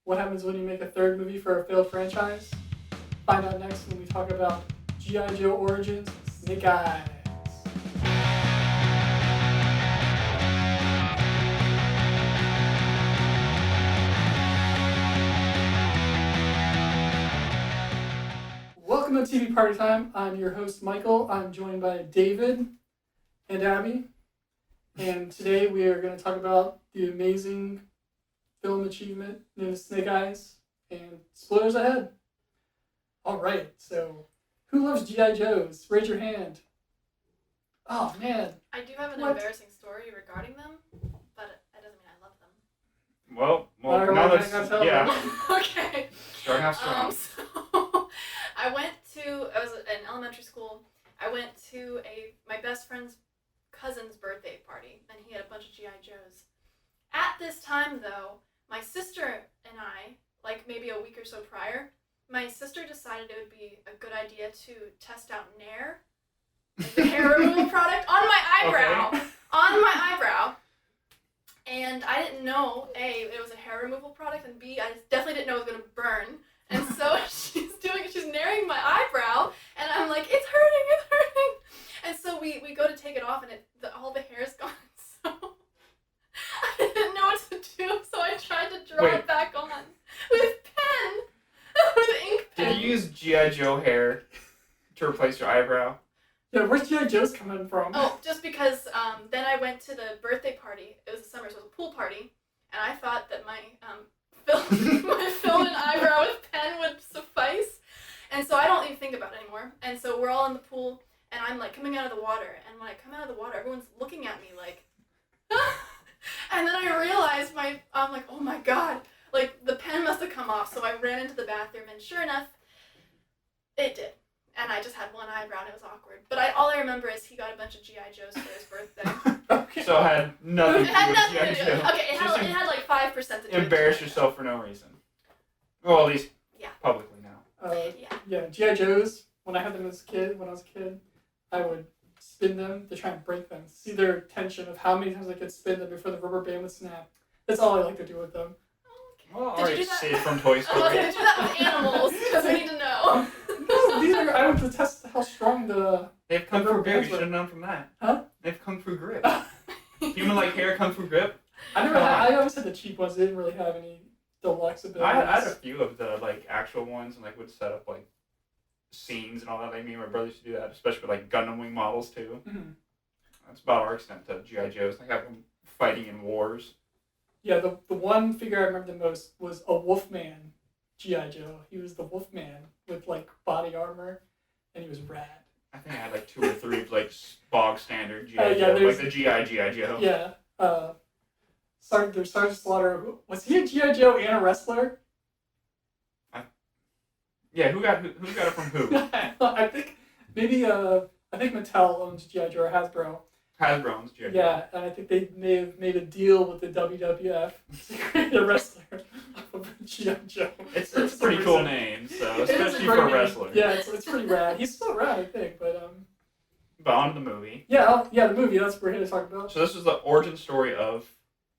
What happens when you make a third movie for a failed franchise? Find out next when we talk about G.I. Joe Origins, Snake Eyes. Welcome to TV Party Time. I'm your host, Michael. I'm joined by David and Abbie. And today we are going to talk about the amazing film achievement known as Snake Eyes. And spoilers ahead. All right, so who loves G.I. Joes? Raise your hand. Oh, man. I do have an embarrassing story regarding them, but it doesn't mean I love them. Well, now let's, yeah. Okay. Starting off strong. So, I was in elementary school. I went to my best friend's cousin's birthday party, and he had a bunch of G.I. Joes. At this time, though, my sister and I, like maybe a week or so prior, my sister decided it would be a good idea to test out Nair, the hair removal product, on my eyebrow. Okay. On my eyebrow. And I didn't know, A, it was a hair removal product, and B, I definitely didn't know it was going to burn. And so she's nairing my eyebrow, and I'm like, it's hurting. And so we go to take it off, and all the hair's gone. So I didn't know what to do, so I tried to draw it back on with ink pen. Did you use G.I. Joe hair to replace your eyebrow? Yeah, where's G.I. Joe's coming from? Oh, just because then I went to the birthday party. It was the summer, so it was a pool party, and I thought that my film and eyebrow with pen would suffice, and so I don't even think about it anymore. And so we're all in the pool, and I'm like coming out of the water, and when I come out of the water, everyone's looking at me like, and then I realized I'm like, oh my god, like the pen must have come off. So I ran into the bathroom, and sure enough, it did. And I just had one eyebrow, and it was awkward. But all I remember is he got a bunch of G.I. Joes for his birthday. Okay. So it had nothing to do with nothing G.I. to do. Joe. Okay, it had like 5% to do with Embarrass G.I. Joe. yourself for no reason. Well, at least publicly now. Yeah, G.I. Joes, when I was a kid, I would spin them to try and break them. See their tension of how many times I could spin them before the rubber band would snap. That's all I like to do with them. Well, Did you alright, do that? Sid from Toy Story. Okay, did you do that with animals? Because we need to know. No, I want to test how strong They have kung fu rubber grip. bands You should have known from that. Huh? They have kung fu grip. Human-like hair kung fu grip. I always had the cheap ones. They didn't really have any deluxe abilities. I had a few of the actual ones, and would set up scenes and all that. Me and my brother used to do that, especially with Gundam Wing models too. Mm-hmm. That's about our extent to G.I. Joes. Have them fighting in wars. Yeah, the one figure I remember the most was a Wolfman G.I. Joe. He was the Wolfman with body armor, and he was rad. I think I had 2 or 3 bog standard G.I. Joe, the G.I. Joe. Yeah. Sergeant Slaughter. Was he a G.I. Joe and a wrestler? Yeah, who got it from who? I think maybe I think Mattel owns G.I. Joe or Hasbro. Hasbro owns G.I. Joe. Yeah, and I think they may have made a deal with the WWF to create a wrestler of G.I. Joe. It's a pretty cool name, so especially for a wrestler. Yeah, it's pretty rad. He's still rad, I think, but But on to the movie. Yeah, the movie. That's what we're here to talk about. So this is the origin story of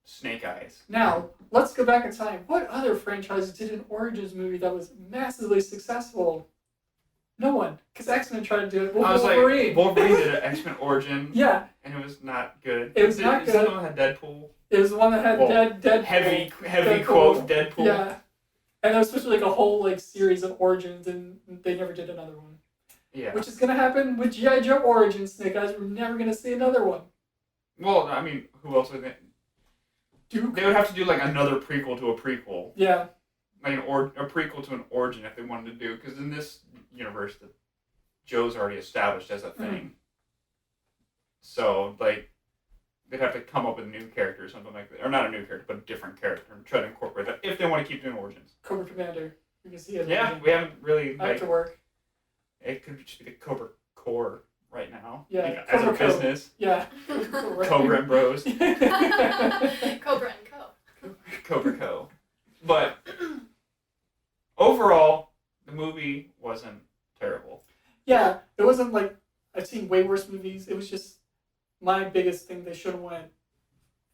Snake Eyes. Now, let's go back in time. What other franchise did an Origins movie that was massively successful? No one. Because X-Men tried to do it. Wolverine did an X-Men origin. Yeah. And it was not good. It was not good. It was the one that had Deadpool. It was the one that had Deadpool. Heavy Deadpool. quote, Deadpool. Yeah. And it was supposed to be a whole series of Origins, and they never did another one. Yeah. Which is going to happen with G.I. Joe Origins, Snake Eyes. We're never going to see another one. Well, I mean, who else would they... Duke. They would have to do another prequel to a prequel. Yeah. A prequel to an origin if they wanted to do, because in this universe, Joe's already established as a thing. Mm-hmm. So, they'd have to come up with a new character or something like that. Or not a new character, but a different character and try to incorporate that if they want to keep doing origins. Cobra Commander. You can see it. Yeah, we haven't really... Back to work. It could just be the Cobra Core right now. Yeah. As a business. Yeah. Cobra and Bros. Cobra and Co. Cobra Co. But overall, the movie wasn't terrible. Yeah, it wasn't I've seen way worse movies. It was just my biggest thing. They should have went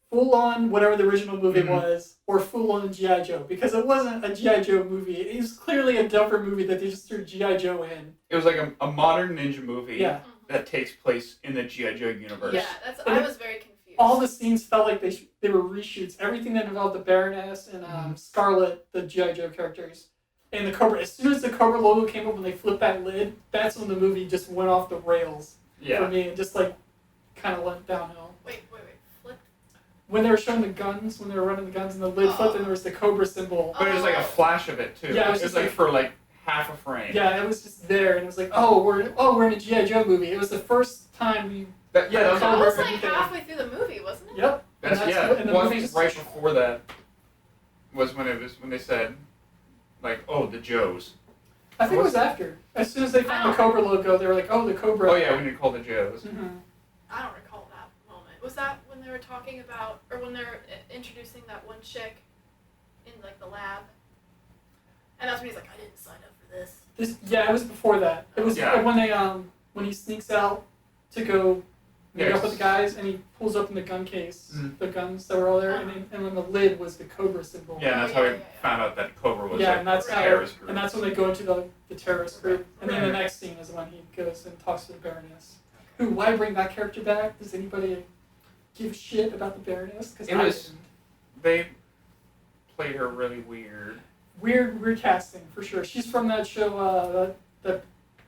full on whatever the original movie Mhm. was, or full on G.I. Joe, because it wasn't a G.I. Joe movie. It was clearly a different movie that they just threw G.I. Joe in. It was like a modern ninja movie Yeah. that takes place in the G.I. Joe universe. Yeah, I was very confused. All the scenes felt like they were reshoots. Everything that involved the Baroness and Scarlet, the G.I. Joe characters, and the Cobra. As soon as the Cobra logo came up and they flipped that lid, that's when the movie just went off the rails for me and just like kind of went downhill. Wait. Flipped? When they were showing the guns, when they were running the guns and the lid flipped and there was the Cobra symbol. But it was like a flash of it too. Yeah, it was like for like half a frame. Yeah, it was just there and it was like, we're in a G.I. Joe movie. It was the first time we. That was like halfway through the movie, wasn't it? Yep. Well, I think right before that was when they said, like, the Joes. I think it was after. As soon as they found the Cobra logo, they were like, the Cobra. Oh yeah, we need to call the Joes. Mm-hmm. I don't recall that moment. Was that when they were talking about, or when they're introducing that one chick in like the lab? And that's when he's like, I didn't sign up for this. It was before that. It was when they when he sneaks out to go meet up with the guys, and he pulls open the gun case, the guns that were all there, and on the lid was the Cobra symbol. Yeah, and that's how we found out that Cobra was and that's a terrorist group. And that's when they go into the terrorist group. And then the next scene is when he goes and talks to the Baroness. Who? Why bring that character back? Does anybody give shit about the Baroness? Because they played her really weird. Weird casting for sure. She's from that show.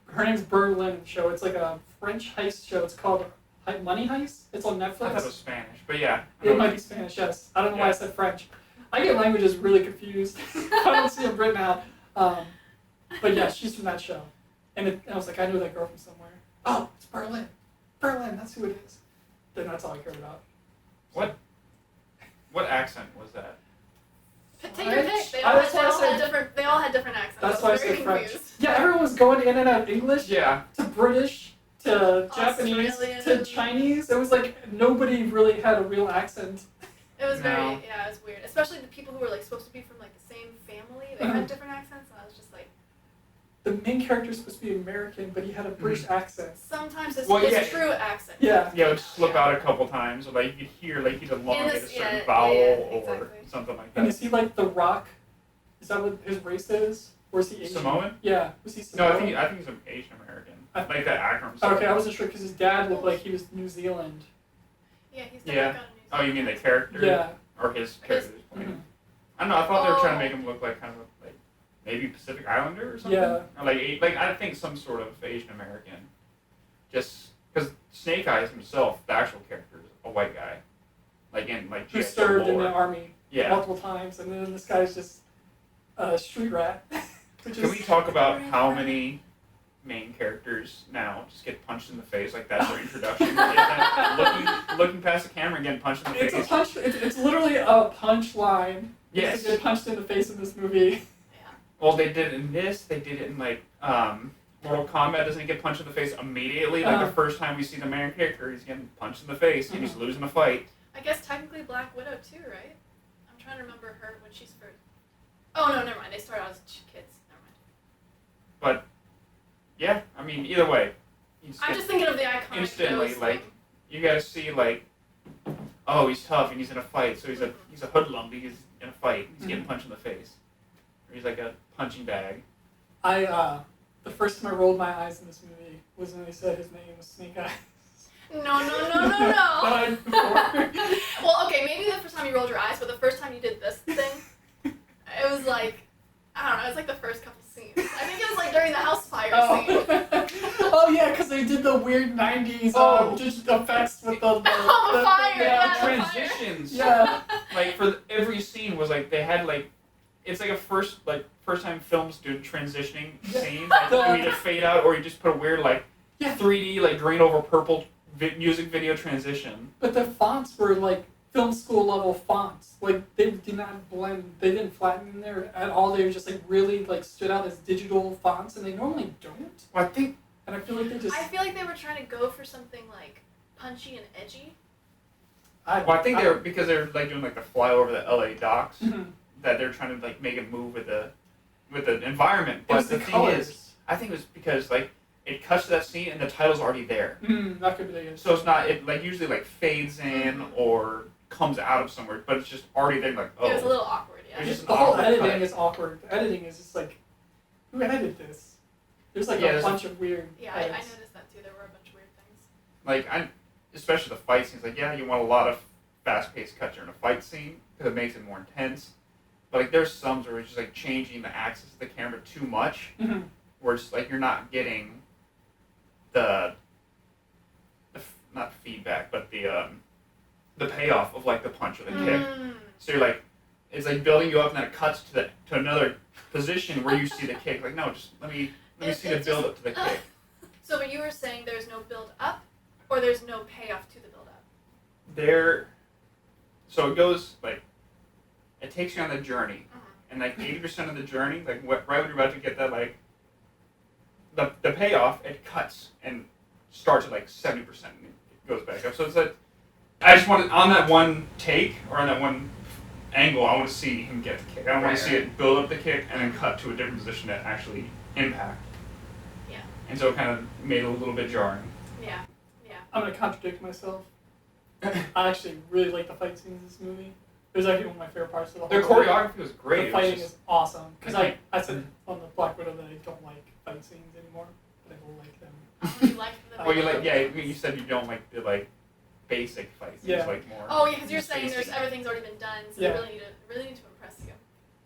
Her name's Berlin show. It's like a French heist show. It's called Money Heist. It's on Netflix. I thought it was Spanish, but yeah. It might be Spanish, yes. I don't know why I said French. I get languages really confused. I don't see them written out. But yeah, she's from that show. And I was like, I know that girl from somewhere. Oh, it's Berlin. Berlin, that's who it is. Then that's all I cared about. What accent was that? Take your pick. They all had different accents. That's why I said French. Yeah, everyone was going in and out of English to British to Japanese to Chinese. It was like nobody really had a real accent. It was it was weird. Especially the people who were like supposed to be from like the same family. They had different accents, and I was just like. The main character's supposed to be American, but he had a British accent. Sometimes it's true accent. Yeah. Yeah, it would slip out a couple times, or like you could hear like he'd elongate a certain vowel or something like that. And is he like The Rock? Is that what his race is? Or is he Asian? Samoan? Yeah. Was he Samoan? No, I think he's an Asian American. Like that actor himself. Okay, I wasn't sure because his dad looked like he was New Zealand. Yeah, he's definitely got a New Zealand. Oh, you mean the character? Yeah. Or his character? Mm-hmm. I don't know. I thought they were trying to make him look like kind of like maybe Pacific Islander or something. Yeah. Or like I think some sort of Asian American. Just because Snake Eyes himself, the actual character, is a white guy. Like in like who served in the army multiple times, and then this guy's just a street rat. Can we talk about how many main characters now just get punched in the face? Like that's their introduction. looking past the camera and getting punched in the face. It's literally a punch line. Yes. To get punched in the face in this movie. Yeah. Well, they did it in this. They did it in like Mortal Kombat. Doesn't he get punched in the face immediately? Like the first time we see the main character, he's getting punched in the face and he's losing a fight. I guess technically Black Widow too, right? I'm trying to remember her when she's first. Oh no, never mind. They start out as kids. Never mind. But yeah, I mean, either way. I'm just thinking of the iconic instantly, like you gotta see like, oh, he's tough and he's in a fight, so he's a hoodlum. He's in a fight. He's getting punched in the face, or he's like a punching bag. The first time I rolled my eyes in this movie was when they said his name was Snake Eyes. No. Well, okay, maybe the first time you rolled your eyes, but the first time you did this thing, it was like, I don't know, it was like the first couple scenes. I think it was like during the house fire scene. Oh yeah, because they did the weird 90s just effects with the fire, transitions. Yeah. Like for every scene was like they had like, it's like a first time films do transitioning scenes. Like you either fade out or you just put a weird 3D like green over purple music video transition. But the fonts were like film school level fonts. Like they did not blend. They didn't flatten in there at all. They were just like really like stood out as digital fonts, and they normally don't. Well, I think, and I feel like they were trying to go for something like punchy and edgy. I think they were because they were like doing like the flyover the LA docks that they're trying to like make it move with the environment. But the thing is, I think it was because like. It cuts to that scene and the title's already there. That could be it. So it's not, it like usually like fades in or comes out of somewhere, but it's just already there. Like, oh, It was a little awkward, yeah. It's just The whole awkward editing cut. is awkward. The editing is just like, who edited this? There's like Yeah, a there's bunch of weird. Yeah, I edits. noticed that too. There were a bunch of weird things. like especially the fight scenes. Like, yeah, you want a lot of fast-paced cuts during a fight scene because it makes it more intense. But like, there's some where it's just like changing the axis of the camera too much, Mhm. where it's like you're not getting the not feedback, but the payoff of like the punch or the kick. So you're like, it's like building you up, and then it cuts to another position where you see the kick. Like, no, just let me see the build up to the kick. So what you were saying, there's no build up, or there's no payoff to the build up? So it goes like, it takes you on the journey, and like 80% of the journey, like right when you're about to get that, like the payoff, it cuts and starts at like 70% and it goes back up. So it's like, I just want on that one take or on that one angle, I want to see him get the kick. I don't want to see it build up the kick and then cut to a different position to actually impact. Yeah. And so it kind of made it a little bit jarring. Yeah. I'm gonna contradict myself. I actually really like the fight scenes in this movie. It was actually one of my favorite parts of the whole Their movie. choreography was great. The fighting is awesome. Because I said on the Black Widow that I don't like fight scenes anymore, but I will like them. You like the Well, you like, yeah, you said you don't like the like basic fights. Yeah. It's like more. Oh, yeah, because you're saying spacey. everything's already been done, so Yeah. they really need to impress you.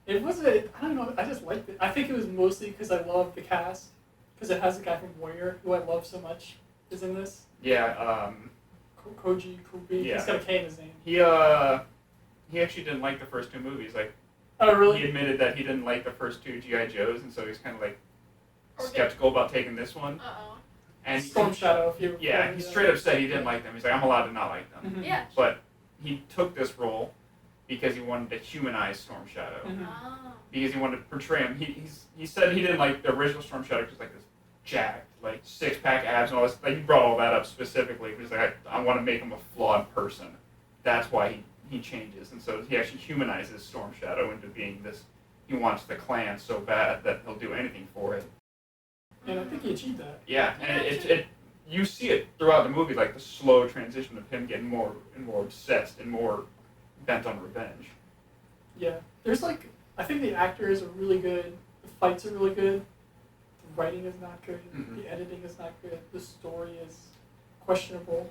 It wasn't, I don't know, I just liked it. I think it was mostly because I love the cast. Because it has the guy from Warrior, who I love so much, is in this. Yeah. Koji Kubi. Yeah. He's got a K in his name. He actually didn't like the first two movies. Like, Oh, really? he admitted that he didn't like the first two G.I. Joes, and so he's kind of like Okay. skeptical about taking this one. Uh-oh. And Storm Shadow, if you yeah, he straight up said he didn't like them. He's like, I'm allowed to not like them. Mhm. Yeah. But he took this role because he wanted to humanize Storm Shadow. Mhm. Oh. Because he wanted to portray him. He said he didn't like the original Storm Shadow because like this jacked, like six-pack abs and all this. Like, he brought all that up specifically because like, I want to make him a flawed person. That's why he changes, and so he actually humanizes Storm Shadow into being this. He wants the clan so bad that he'll do anything for it. And I think he achieved that. Yeah, and it you see it throughout the movie, like the slow transition of him getting more and more obsessed and more bent on revenge. Yeah. There's like, I think the actors are really good. The fights are really good. The writing is not good. Mhm. The editing is not good. The story is questionable.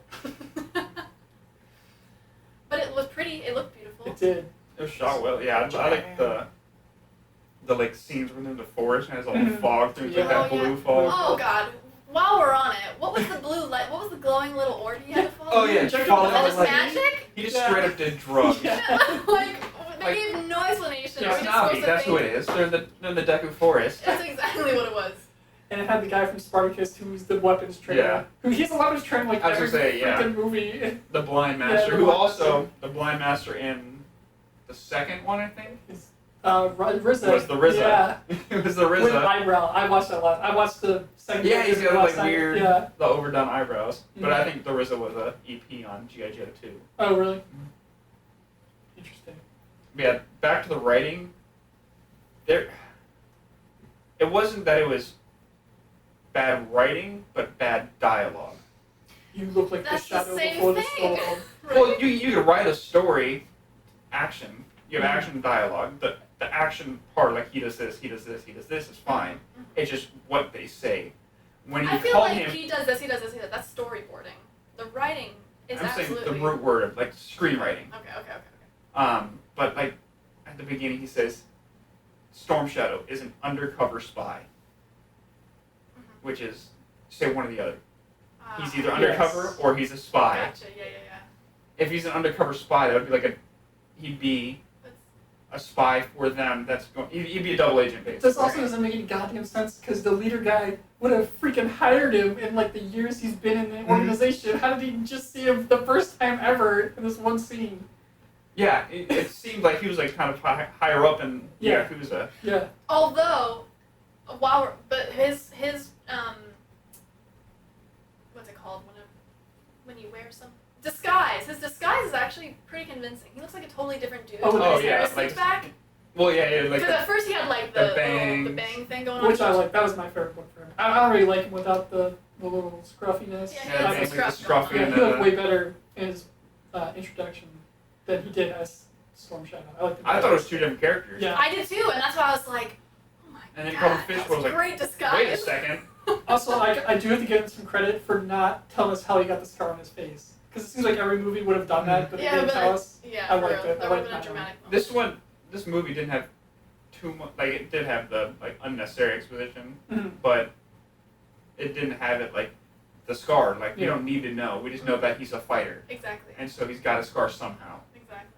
But it was pretty. It looked beautiful. It did. It was shot well. Yeah, I like the like scenes when they're in the forest and there's all the Mhm. fog through, like that Oh, yeah. blue fog. Oh God! While we're on it, what was the blue light? What was the glowing little orb you had to follow? Oh yeah, Check it follow out. Was that it just like magic? he just straight up did drugs. Yeah. Like they Like- gave no explanation. Yeah, We're It's just Abbie, supposed to that's who think it is. They're in the Deku Forest. That's exactly what it was. And it had the guy from Spartacus who's the weapons trainer. Yeah. Who he's a weapons trainer like I was every gonna say, yeah. freaking movie. The Blind Yeah, Master, the who Blind also Master. the Blind Master in the second one, I think. RZA. Was the RZA. Yeah. It was the With RZA. eyebrow. I watched that last. I watched the second. Yeah, he's got last like night. weird, Yeah. the overdone eyebrows. But Mhm. I think the RZA was a EP on G.I. Joe 2. Oh, really? Interesting. Yeah, back to the writing. It wasn't that it was bad writing, but bad dialogue. You look like That's the the shadow same before the thing. storm. Well, you could write a story, action. You have action dialogue. The action part, like he does this, he does this, he does this, is fine. It's just what they say. When you I feel call like him, he does this, he does this, he does. That's storyboarding. The writing is I'm absolutely. saying the root word of like screenwriting. Okay. But like at the beginning, he says, Storm Shadow is an undercover spy, which is say one or the other. He's either undercover Yes. or he's a spy. Gotcha. Yeah. If he's an undercover spy, that would be like he'd be That's, a spy for them. That's going. He'd be a double agent, basically. This also doesn't make any goddamn sense because the leader guy would have freaking hired him in like the years he's been in the organization. How did he just see him the first time ever in this one scene? Yeah, it seemed like he was like kind of higher up, and Yeah. he was a. Yeah. although, but his what's it called when you wear some disguise? His disguise is actually pretty convincing. He looks like a totally different dude. Oh, with oh, his yeah, hair slicked like- back. Well, yeah, like Because at first he had like the the bangs. bang thing going on. Which I like. That was my favorite one for him. I don't really like him without the little scruffiness. Yeah, yeah, he has the some scruff scruff going scruffy Yeah, and he looked the. way better in his introduction. than he did as Storm Shadow. I thought it was two different characters. Yeah. I did too, and that's why I was like, oh my And then god, Colin Fish that's was like, great disguise. wait a second. Also, I do have to give him some credit for not telling us how he got the scar on his face. Because it seems like every movie would have done that, but it Yeah, didn't but tell us. yeah, I for liked real. it. I That would liked have been a that dramatic moment. This movie didn't have too much, like, it did have the, like, unnecessary exposition, Mhm. but it didn't have it, like, the scar. Like, we Yeah. don't need to know. We just know that he's a fighter. Exactly. And so he's got a scar somehow. Exactly.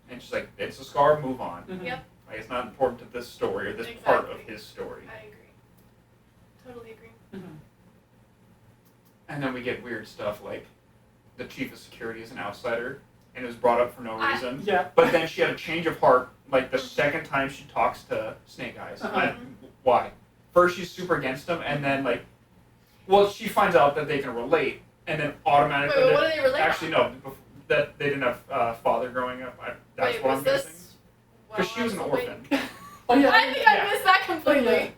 And she's like, it's a scar, move on. Mhm. Yep. Like, it's not important to this story or this part of Exactly. his story. I agree. Totally agree. Mhm. And then we get weird stuff like the chief of security is an outsider and it was brought up for no reason. Yeah. But then she had a change of heart like the second time she talks to Snake Eyes. Uh-huh. Why? First she's super against him and then like, well, she finds out that they can relate and then automatically. Wait, what do they relate Actually, no, that they didn't have father growing up. That's Wait, what was I'm this? guessing. Because she was an orphan. Oh yeah. I think I Yeah. missed that completely.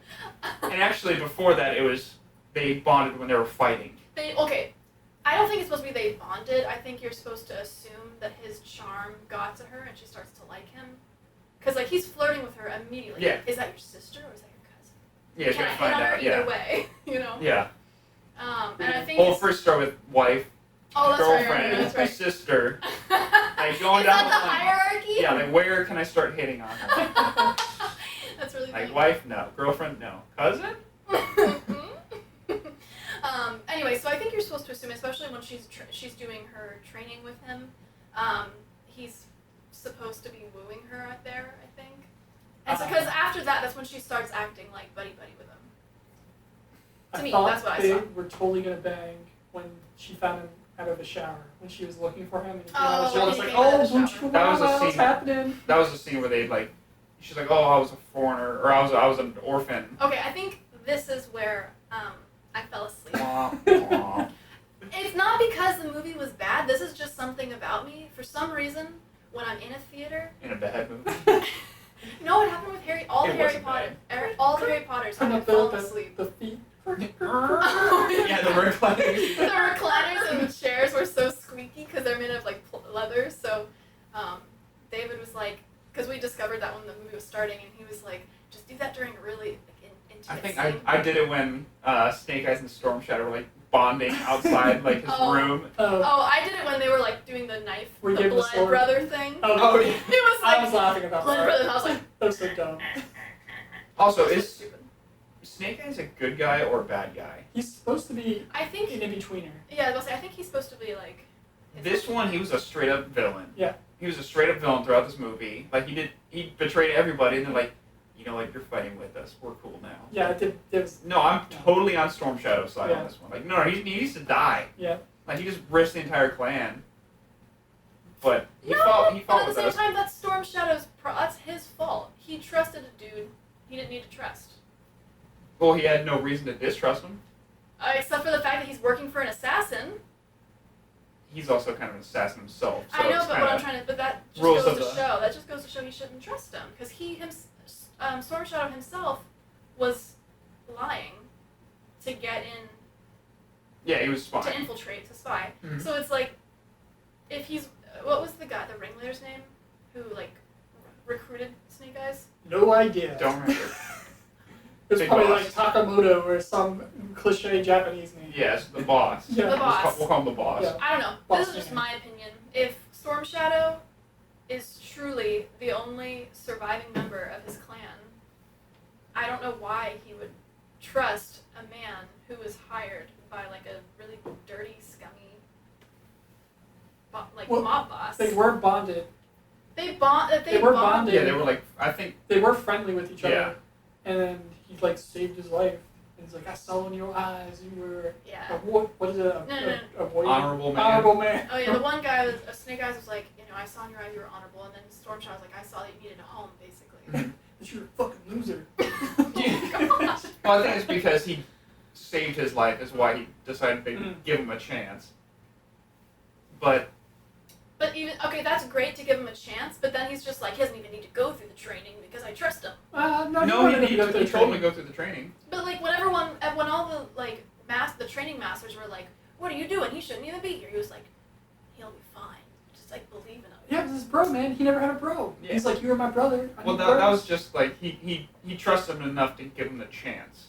And actually, before that, it was they bonded when they were fighting. Okay, I don't think it's supposed to be they bonded. I think you're supposed to assume that his charm got to her and she starts to like him. Because, like, he's flirting with her immediately. Yeah. Is that your sister or is that your cousin? Yeah, she's Can I gonna hit find on her out. either Yeah. way, you know? Yeah. And I think Well, it's... first start with wife, Oh, that's right, girlfriend, that's right. sister. Like going Is down that the the line. hierarchy? Yeah, like where can I start hitting on her? That's really Like funny. wife, no. Girlfriend, no. Cousin? Anyway, so I think you're supposed to assume, especially when she's doing her training with him, he's supposed to be wooing her out there, I think. And so, because after that, that's when she starts acting like buddy-buddy with him. To me, thought that's what I they saw. were totally gonna bang when she found him out of the shower. When she was looking for him and he came Oh, out of the shower. I when was he like, came out of oh, the boom, shower. That was a what's scene. happening? That was the scene where they like, she's like, oh, I was a foreigner, or I was an orphan. Okay, I think this is where I fell asleep. Wah, wah. It's not because the movie was bad. This is just something about me. For some reason, when I'm in a theater, In a bad movie. you know what happened with all the It Harry wasn't Potter, bad. all the Harry Potters, Turn I up fall asleep. the feet. Yeah, the reclining. The recliners and the chairs were so squeaky because they're made of like leather. So David was like, because we discovered that when the movie was starting, and he was like, just do that during a really like, I intimate think scene. I did it when Snake Eyes and Storm Shadow were like bonding outside like his Oh. room. Oh, Oh, I did it when they were like doing the knife, Were you the giving the blood sword? brother thing. oh, yeah. It was I like was laughing about blood that. brothers. I was like, That was so dumb. Also, so is stupid. Snake Eyes a good guy or a bad guy? He's supposed to be I think, in betweener. yeah, I was say I think he's supposed to be like. This one, he was a straight up villain. Yeah. He was a straight up villain throughout this movie. Like he betrayed everybody, and they're like, you know what, you're fighting with us. We're cool now. Yeah, it was. No, I'm totally on Storm Shadow's side Yeah. on this one. Like, no, he needs to die. Yeah. Like he just risked the entire clan. But he No, fought. He but fought at the with same us. time, that's Storm Shadow's. That's his fault. He trusted a dude he didn't need to trust. Well, he had no reason to distrust him. Except for the fact that he's working for an assassin. He's also kind of an assassin himself. So I know, it's but kinda, what I'm trying to. But that just rules goes of to the- show. That just goes to show he shouldn't trust him because Storm Shadow himself was lying to get in Yeah, he was to spying. infiltrate to spy. Mhm. So it's like, if he's what was the ringleader's name, who like recruited Snake Eyes? No idea. Don't remember. It was Big probably boss. like Takamoto or some cliche Japanese name. Yes, the boss. Yeah. The boss. We'll call him the boss. Yeah. I don't know. Boss This is just man. my opinion. If Storm Shadow is truly the only surviving member of his clan, I don't know why he would trust a man who was hired by like a really dirty, scummy, Well, mob boss. They were bonded. They were bonded. Yeah, they were like, I think, They were friendly with each Yeah. other. And then he like saved his life. And he's like, I saw in your eyes you were a Yeah. what is it? A warrior? honorable man. Honorable man. Oh yeah, the one guy was Snake Eyes was like, I saw in your eyes you were honorable, and then Storm Shadow was like, I saw that you needed a home, basically. But you're a fucking loser. Gosh. Well, I think it's because he saved his life is why he decided to Mhm. give him a chance. But But even that's great to give him a chance, but then he's just like, he doesn't even need to go through the training because I trust him. no, he needed needed to. He told him to go through the training. But like when all the like the training masters were like, what are you doing? He shouldn't even be here. He was like, he'll be fine. Just like believe in him. Yeah, this is bro, man. He never had a bro. Yeah. He's like, you were my brother. Well, that was just like he trusted him enough to give him the chance.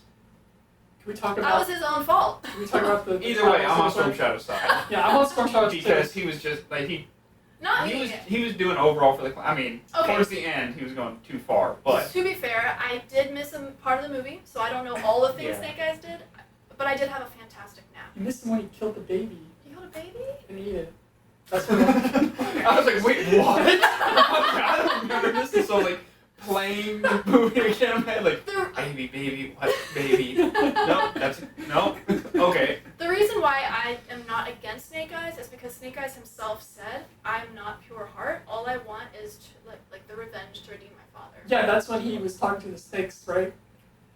Can we talk That about? was his own fault. Can we talk about the? Either way, I'm on Storm Shadow's side. Yeah, I'm on Storm Shadow's Because he was just like Not he was doing overall for the. I mean, Okay. towards the end, he was going too far, but. To be fair, I did miss a part of the movie, so I don't know all the things Yeah. Snake Eyes did, but I did have a fantastic nap. You missed him when he killed the baby You got a baby? and ate it. That's what. I was like, wait, what? I don't remember this. And so like playing the movie again, I'm like, baby, what, baby? No. Okay. The reason why I am not against Snake Eyes is because Snake Eyes himself said, "I'm not pure heart. All I want is like the revenge to redeem my father." Yeah, that's when he was talking to the snakes, right?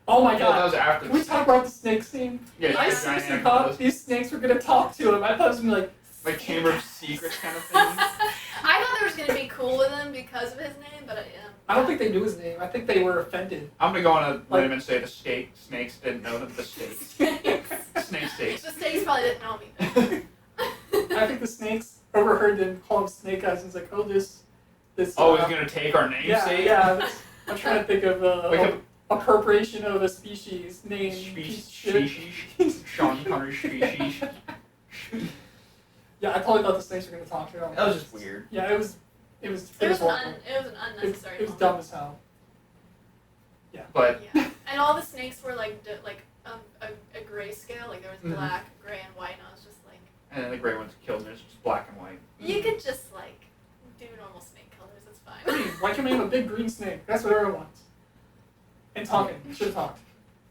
Oh my No, god. that was after. Can we talk about the snake scene? Yeah, I the seriously giant thought animals. these snakes were gonna talk to him. I thought it was gonna be Like Chamber of Secrets kind of thing. I thought they were gonna be cool with him because of his name, but I don't think they knew his name. I think they were offended. I'm gonna go on a limb and say the snakes didn't know them. The snakes. Snakes. The snakes probably didn't know me then. I think the snakes overheard them call him Snake Eyes and was like, oh, this. Oh, he's gonna take our namesake? Yeah. I'm trying to think of Like appropriation of a species name. Species. Sean Connery species. Yeah, I totally thought the snakes were gonna talk to him. That was just weird. Yeah, it was It was horrible. an unnecessary. It was moment. dumb as hell. But Yeah, and all the snakes were like a gray scale. Like there was Mhm. black, gray, and white, and I was just like, and then the gray one's killed and it's just black and white. you could just like do normal snake colors. It's I mean, fine. why can't we have a big green snake? That's what everyone wants. And talking. Should have talked.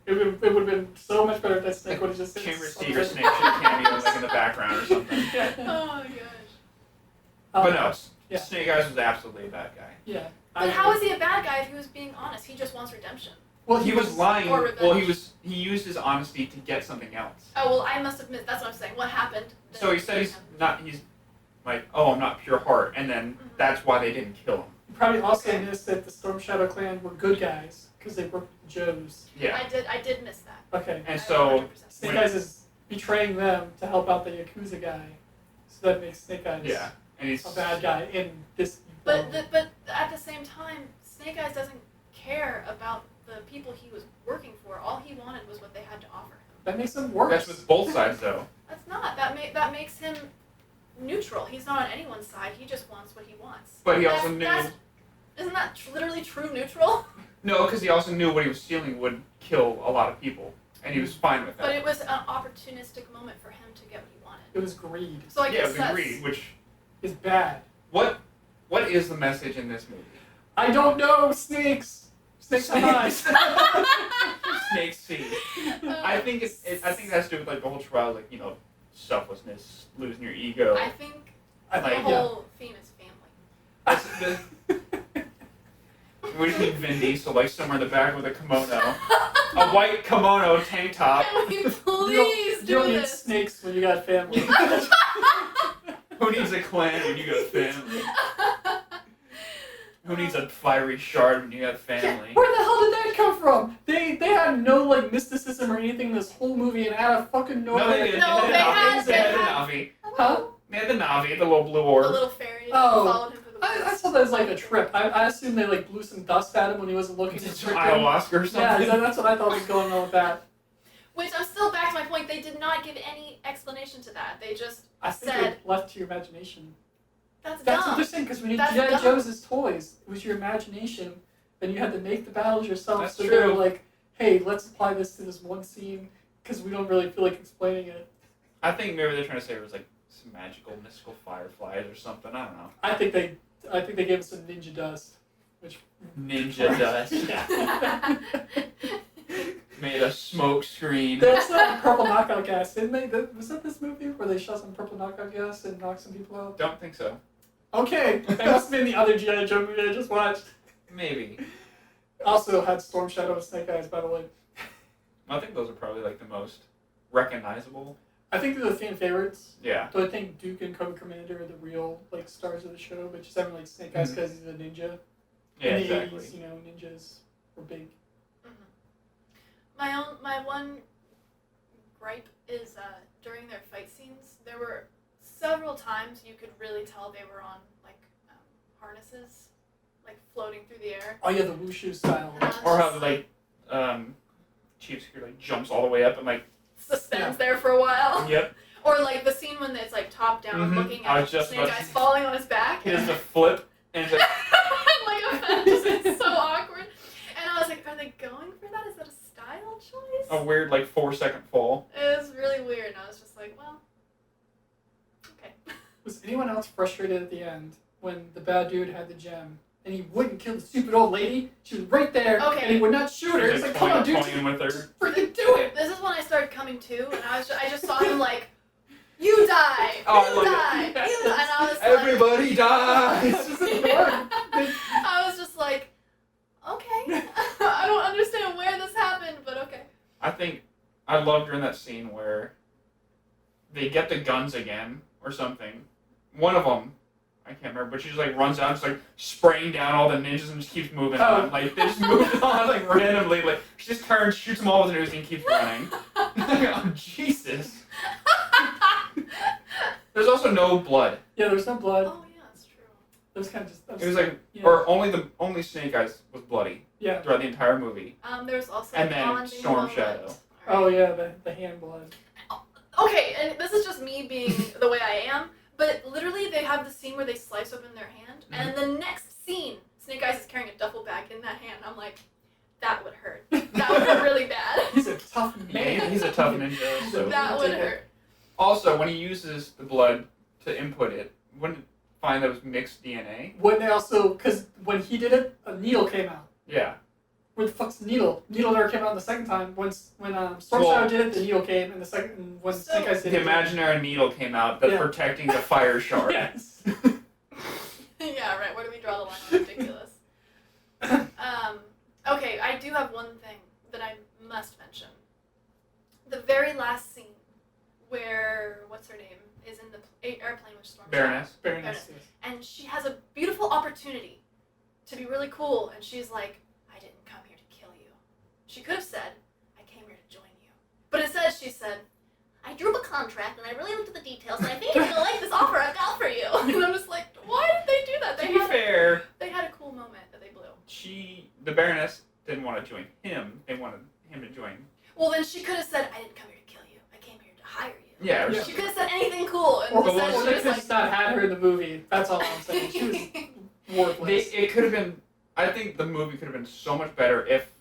It would have been so much better if that snake would have just Chamber of Secrets snake should cameo like in the background or something. Yeah. Oh my gosh. But no, yeah. Snake Eyes was absolutely a bad guy. Yeah. But how is he a bad guy if he was being honest? He just wants redemption. Well, He was lying. Or revenge. Well, he used his honesty to get something else. Oh well, I must have missed. That's what I'm saying. What happened? that So he said he's like, oh, I'm not pure heart, and then that's why they didn't kill him. You probably also Okay. missed that the Storm Shadow clan were good guys because they worked with the Joes. Yeah. I did miss that. Okay. And I so 100% Snake Eyes is betraying them to help out the Yakuza guy. So that makes Snake Eyes yeah, and he's a bad guy in this. But at the same time, Snake Eyes doesn't care about the people he was working for. All he wanted was what they had to offer him. That makes him worse. That's with both sides though. That's not. That makes him neutral. He's not on anyone's side. He just wants what he wants. But he also knew. Isn't that literally true neutral? No, because he also knew what he was stealing would kill a lot of people, and he was fine with that. But it was an opportunistic moment for him to get what he wanted. It was greed. So I yeah, guess it was that's agreed. Which It's bad. what is the message in this movie? I don't know. Snakes. Snakes are nice. Snakes see. I think I think it has to do with like the whole trial, like selflessness, losing your ego. I think I the think whole theme is family. That's the, we just need Vin Diesel like somewhere in the back with a kimono, a white kimono tank top. Can we You please don't, you don't do need this? snakes when you got family. Who needs a clan when you got family? Who needs a fiery shard when you got family? Where the hell did that come from? They had no like mysticism or anything in this whole movie, and out of fucking No, they didn't. No, they they had had- the Navi. They they had the had- Navi. Huh? They had the Navi, the little blue The orb. little fairy Oh. followed him for the I woods. saw that as like a trip. I assumed they like blew some dust at him when he wasn't looking. Did to some trick him. ayahuasca or Yeah, something. that's what I thought was going on with that. Which I'm still back to my point. They did not give any explanation to that. They just I think said it left to your imagination. that's That's what dumb. they're saying, because when you That's G.I. dumb. Joe's as toys, it was your imagination, and you had to make the battles yourself. That's so they were true. like, hey, let's apply this to this one scene, because we don't really feel like explaining it. I think maybe they're trying to say it was like some magical, mystical fireflies or something. I don't know. I think they gave us some ninja dust, which Ninja dust Yeah. made a smoke screen. That's not purple knockout gas, didn't they? Was that this movie where they shot some purple knockout gas and knocked some people out? Don't think so. Okay, that must have been the other G.I. Joe movie I just watched. Maybe. Also had Storm Shadow and Snake Eyes, by the way. I think those are probably like the most recognizable. I think they're the fan favorites. Yeah. So I think Duke and Cobra Commander are the real like stars of the show, but just having like Snake Eyes Mhm. because he's a ninja. Yeah, In the exactly. 80s, ninjas were big. My one gripe is during their fight scenes, there were several times you could really tell they were on like harnesses, like floating through the air. Oh yeah, the wushu style. Or how like Chief Security like jumps all the way up and like Suspends there for a while. Yep. Or like the scene when it's like top down looking at Snake Eyes falling on his back. He does the flip and it's like it's so awkward. And I was like, are they going for that? Is that a style choice? a weird like 4-second fall. It was really weird, and I was just like, well, okay. Was anyone else frustrated at the end when the bad dude had the gem and he wouldn't kill the stupid old lady? She was right there, and he would not shoot her. It's like, come on, dude, toying with her. just freaking do it. This is when I started coming to, and I just saw him like, you die, Oh, you die, you die, and I was everybody dies. I was just like, okay, I don't understand where this happened, but okay. I think I loved during that scene where they get the guns again or something. One of them, I can't remember, but she just like runs out, just like spraying down all the ninjas and just keeps moving on. Like they just move on like randomly. Like she just turns, shoots them all with an Uzi and keeps running. Oh Jesus! There's also no blood. Yeah, there's no blood. Oh yeah, that's true. It was kind of just. It was like, or only Snake Eyes was bloody. Yeah. Throughout the entire movie. There's also and then Storm Shadow. Oh yeah, the hand blood. Okay, and this is just me being the way I am, but literally they have the scene where they slice open their hand, and the next scene, Snake Eyes is carrying a duffel bag in that hand. I'm like, that would hurt. That would hurt really bad. He's a tough man. Yeah, he's a tough ninja. So. That would hurt. Also, when he uses the blood to input it, wouldn't it find that it was mixed DNA? When they also, because when he did it, a needle came out. Yeah. Where the fuck's the needle? Needle never came out the second time. When Storm Shadow did it, the needle came, and the second when Snake Eyes did the it, imaginary needle came out that's protecting the fire shard. Yes. Yeah, right. Where do we draw the line on ridiculous? Okay, I do have one thing that I must mention. The very last scene where what's her name is in the airplane with Storm Shadow. Baroness. Yes. And she has a beautiful opportunity to be really cool, and she's like, I didn't come here to kill you. She could have said, I came here to join you. But instead she said, I drew up a contract, and I really looked at the details, and I think you're going to like this offer I've got for you. And I'm just like, why did they do that? To be fair, they had a cool moment that they blew. The Baroness didn't want to join him. They wanted him to join. Well, then she could have said, I didn't come here to kill you. I came here to hire you. Yeah. She could have said anything cool. And Or instead they she could was have like, just not had her in the movie. That's all I'm saying. She was worthless. It could have been. I think the movie could have been so much better if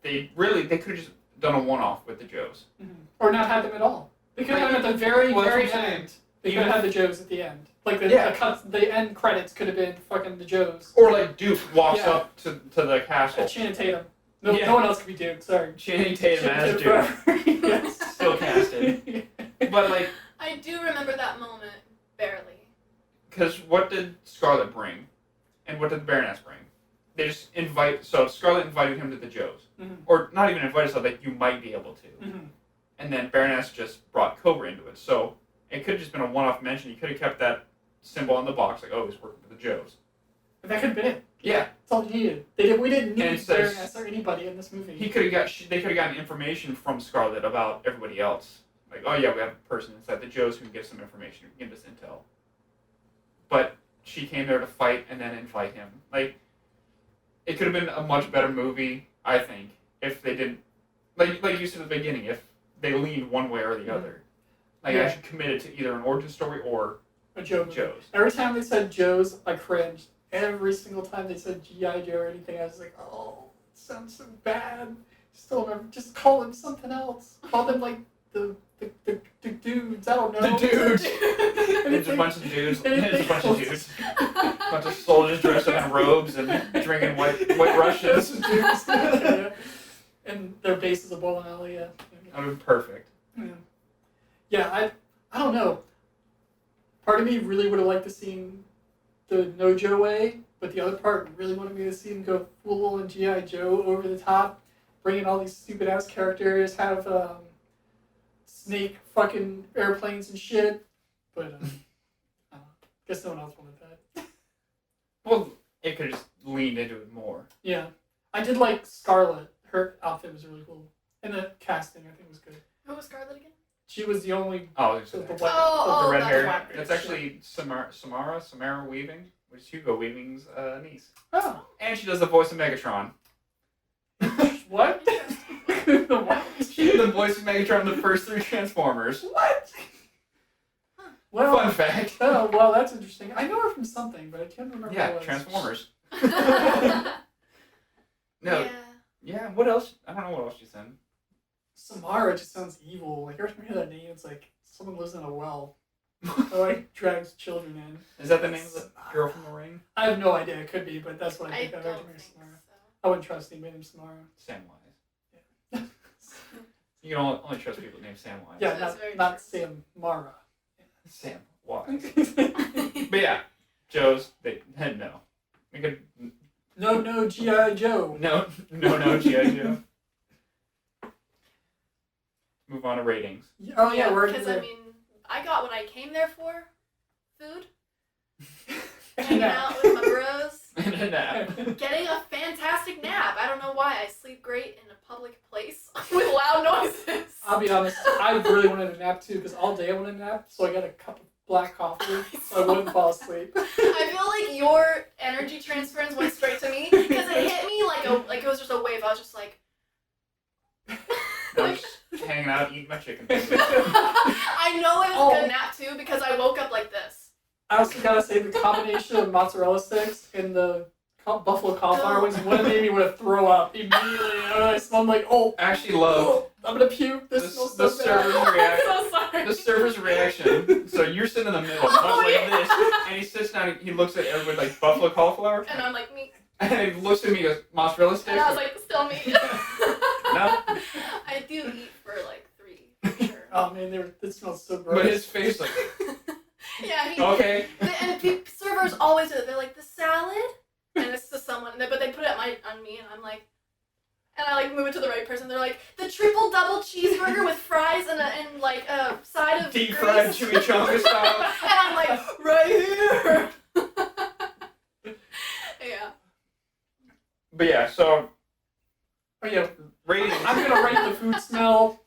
they could have just done a one-off with the Joes. Mm-hmm. Or not had them at all. They could have had them at the very end. They could have had the Joes at the end. Like the end credits could have been fucking the Joes. Or like Duke walks up to the castle. Channing Tatum. No one else could be Duke. Sorry. Channing Tatum as Duke. Yes. Still casted. But like. I do remember that moment barely. Because what did Scarlet bring, and what did the Baroness bring? They just So Scarlet invited him to the Joes, or not even invited, so that you might be able to. Mm-hmm. And then Baroness just brought Cobra into it. So it could have just been a one-off mention. You could have kept that symbol on the box, like, oh, he's working for the Joes. But that could have been it. Yeah. That's all you needed. We didn't need Baroness Baroness or anybody in this movie. They could have gotten information from Scarlet about everybody else. Like, oh yeah, we have a person inside the Joes who can give some information, who can give us intel. But she came there to fight and then invite him. Like, it could have been a much better movie, I think, if they didn't, like you said at the beginning, if they leaned one way or the other. Like, actually committed to either an origin story or a Joes. Every time they said Joes, I cringed. Every single time they said G.I. Joe or anything, I was like, oh, it sounds so bad. Still remember, just call him something else. Call them like the dudes. I don't know. The dudes. It's a bunch of dudes. It's a bunch of dudes. A bunch of soldiers dressed up in robes and drinking white Russians. And their base is a bowling alley. Yeah. That would be perfect. Yeah, I don't know. Part of me really would have liked to see the No Joe way, but the other part really wanted me to see him go full on G.I. Joe over the top, bring in all these stupid ass characters, have Snake fucking airplanes and shit. But I guess no one else wanted that. Well, it could have just leaned into it more. Yeah, I did like Scarlet. Her outfit was really cool, and the casting I think was good. Who was Scarlet again? She was the only. Oh, the red hair. black That's actually Samara Weaving. which is Hugo Weaving's niece. Oh. And she does the voice of Megatron. What? The what? She did the voice of Megatron in the first 3 Transformers. What? Well, Fun fact. Oh, well, that's interesting. I know her from something, but I can't remember Yeah, what it was. Transformers. No. Yeah. Yeah, what else? I don't know what else she's in. Samara just sounds evil. Like, every time I hear that name, it's like someone lives in a well. Or, like, drags children in. Is that the name of the girl from The Ring? I have no idea. It could be, but that's what I I think of every don't time I hear think Samara. so. I wouldn't trust anybody named Samara. Samwise. You can only trust people named Samwise. Yeah, That's very not true. Samara. Samwise. But yeah, Joe's, no. We could, No, G.I. Joe. no, G.I. Joe. Move on to ratings. Oh, yeah, we're because I mean, I got what I came there for: food, And hanging nap. out with my bros, And a nap. getting a fantastic nap. I don't know why I sleep great in a public place with loud noises. I'll be honest, I really wanted a nap too, because all day I wanted a nap, so I got a cup of black coffee so I wouldn't fall asleep. I feel like your energy transference went straight to me because it hit me like it was just a wave. I was just like, I'm just hanging out, eating my chicken fingers. I know it was Oh. a good nap too because I woke up like this. I also gotta say, the combination of mozzarella sticks and the buffalo cauliflower wings would have made me want to throw up immediately. I smelled like, I actually love I'm gonna puke. This smells so server's bad. reaction. I'm so sorry. The server's reaction. So you're sitting in the middle, much Oh, like yeah. this, and he sits down. He looks at everybody like buffalo cauliflower, And I'm like, me. and he looks at me. And goes, mozzarella sticks. And I was like, still me. No. I do eat for like 3, for sure. Oh man, it smells so gross. But his face like, Yeah, he, okay. and servers always do it. They're like, the salad? And it's to someone, but they put it on me, and I'm like, and I like move it to the right person. They're like, the triple double cheeseburger with fries and like a side of Deep grease. fried chimichanga style. And I'm like, right here. Yeah. But yeah, so Oh yeah, ratings. I'm gonna rate the food smell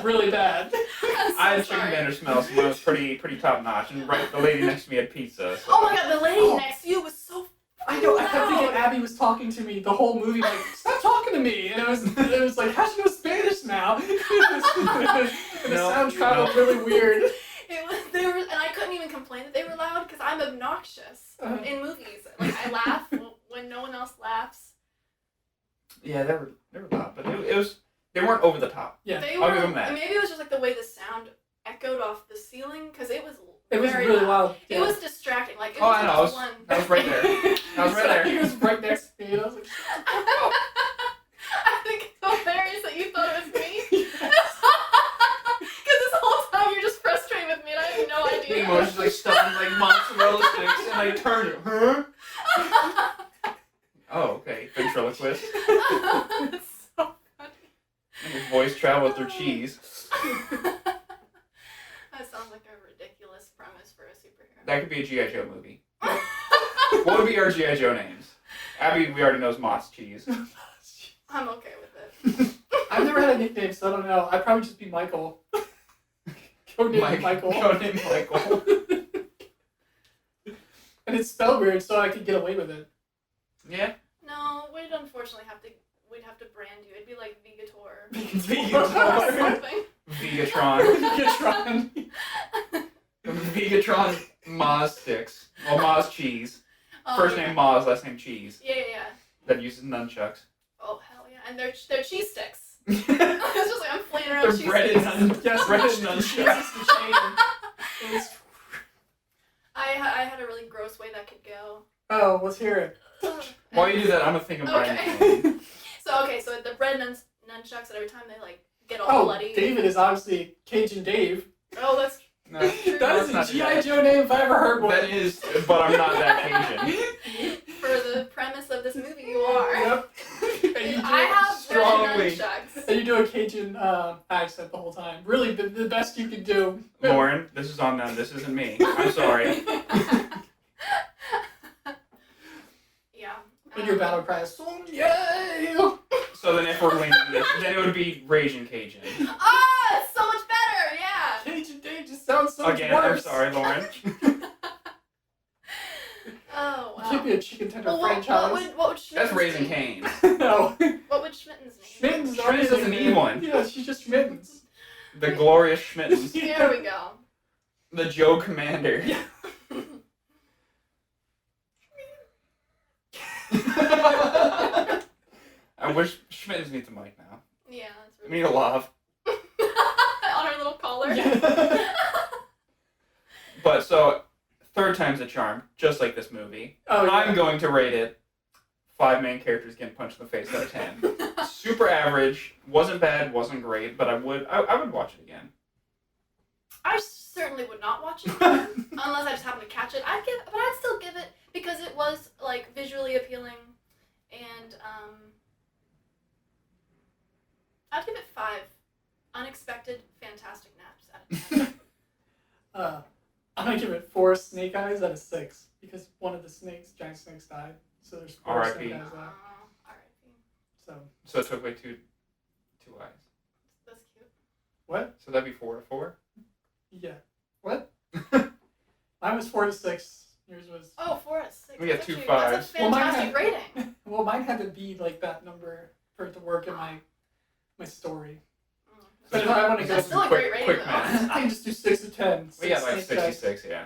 really bad. I'm so I had chicken sorry. dinner smell, so it was pretty top notch. And right, the lady next to me had pizza. So. Oh my god, the lady Oh. next to you was so I know. I kept thinking loud. Abbie was talking to me the whole movie. Like, stop talking to me. And it was like, how'd she know Spanish now? And the No, sound traveled no. really weird. They were, and I couldn't even complain that they were loud because I'm obnoxious in movies. Like I laugh when no one else laughs. Yeah, they were loud, but it was they weren't over the top. Yeah, They I'll were. give them that. Maybe it was just like the way the sound echoed off the ceiling because it was. it was very really loud. loud. It was distracting. Like it Oh, was I know. just one. I was right there. I was right there. He was right next to me, and I was like, I think it's hilarious that you thought it was me. Because this whole time you're just frustrated with me and I have no idea. Emotions like stuffing like mozzarella sticks, and I turned it. Huh? Oh, okay. Ventriloquist. It's so funny. And his voice traveled through cheese. That sounds like a ridiculous premise for a superhero. That could be a G.I. Joe movie. What would be our G.I. Joe names? Abbie, we already knows Mott's cheese. I'm okay with it. I've never had a nickname, so I don't know. I'd probably just be Michael. Codename Michael. Codename Michael. And it's spelled weird, so I could get away with it. Yeah. No, we'd unfortunately we'd have to brand you. It'd be like Vegator. Vegator. Or something. Vegatron. Vegatron Moz sticks. Well, Moz cheese. First name Moz, last name Cheese. Yeah. That uses nunchucks. Oh hell yeah! And they're cheese sticks. It's just like I'm flaying around They're cheese breaded sticks. Yes, breaded Jesus, nunchucks. the chain. It's- I had a really gross way that could go. Oh, let's hear it. While you do that, I'm gonna think of Brian. Okay. So the bread nunchucks, and every time they like get all Oh, bloody. David is obviously Cajun Dave. Oh, that's No, That is that's a not G.I. that. Joe name if I ever heard one. That is, but I'm not that Cajun. for the premise of this movie. You are. Yep. And you do, I have strongly- bread nunchucks. and you do a Cajun accent the whole time. Really, the best you can do. Lauren, this is on them. This isn't me. I'm sorry. Yeah. And your battle cry is, "Yay!" So then if we're leaning this, then it would be Raging Cajun. Ah, it's so much better. Yeah. Cajun Dave just sounds so much Again, I'm worse. sorry, Lauren. be a chicken tender Well, franchise. what would Schmitten's That's Raising be? Cane's. No. What would Schmitten's name? Schmitten's Schmitten's doesn't need one. Yeah, she's just Schmitten's. The glorious Schmittens. There we go. The Joe Commander. Yeah. I wish Schmittens needs a mic now. Yeah, that's We really need a lav. on her little collar. Yeah. But so, third time's a charm, just like this movie. Oh, yeah. I'm going to rate it 5 main characters getting punched in the face out of 10. Super average. Wasn't bad, wasn't great, but I would watch it again. I certainly would not watch it again, unless I just happen to catch it. But I'd still give it, because it was like visually appealing, and I'd give it 5 unexpected, fantastic naps out of 10. I'm gonna give it 4 snake eyes out of 6 because one of the giant snakes, died. So there's 4 R.I.P. snake eyes left. R.I.P. So it took away two eyes. That's cute. What? So that'd be 4 to 4? Yeah. What? Mine was 4 to 6. Yours was. Oh, 4 out of 6. We got That's 2 actually- 5s. That's a Well, mine fantastic rating. Well, mine had to be like that number for it to work in my story. But if I want to go, That's still a great rating, quick though. math. I can just do 6 to 10. We got like snake eyes. 66, yeah.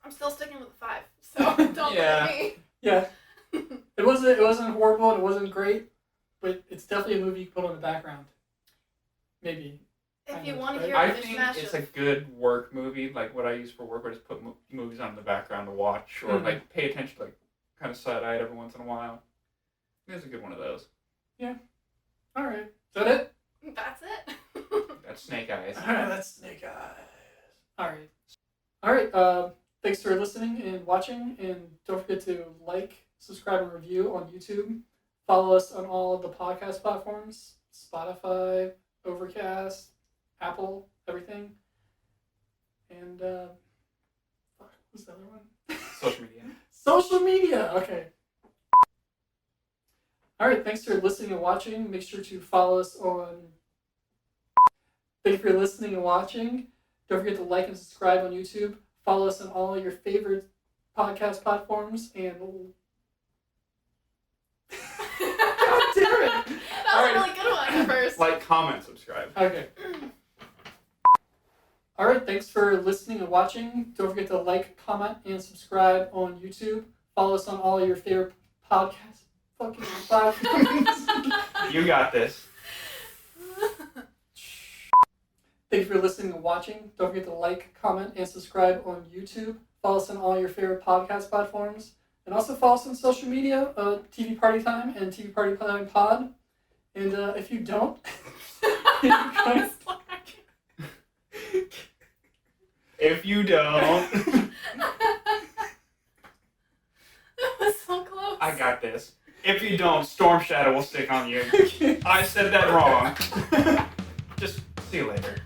I'm still sticking with the 5, so don't Yeah. look at me. Yeah. It wasn't horrible. It wasn't great, but it's definitely a movie you can put on the background. Maybe. If you know, want to right? hear I a think mishmash it's of a good work movie, like what I use for work, where I just put movies on in the background to watch, or Mhm. like pay attention to, like, kind of side-eyed every once in a while. It's a good one of those. All right. Is that it? That's it. That's Snake Eyes. All right. That's Snake Eyes. All right. Thanks for listening and watching, and don't forget to like, subscribe, and review on YouTube. Follow us on all of the podcast platforms: Spotify, Overcast, Apple, everything. And what was the other one? Social media. Social media. Okay. All right. Thanks for listening and watching. Make sure to follow us on. Thank you for listening and watching. Don't forget to like and subscribe on YouTube. Follow us on all your favorite podcast platforms and. God damn it! That was All right. a really good one at first. Like, comment, subscribe. Okay. All right. Thanks for listening and watching. Don't forget to like, comment, and subscribe on YouTube. Follow us on all your favorite podcast fucking platforms. You got this. Thank you for listening and watching. Don't forget to like, comment, and subscribe on YouTube. Follow us on all your favorite podcast platforms. And also follow us on social media, TV Party Time and TV Party Time Pod. And if you don't, If you don't, That was so close. I got this. If you don't, Storm Shadow will stick on you. I said that wrong. Just see you later.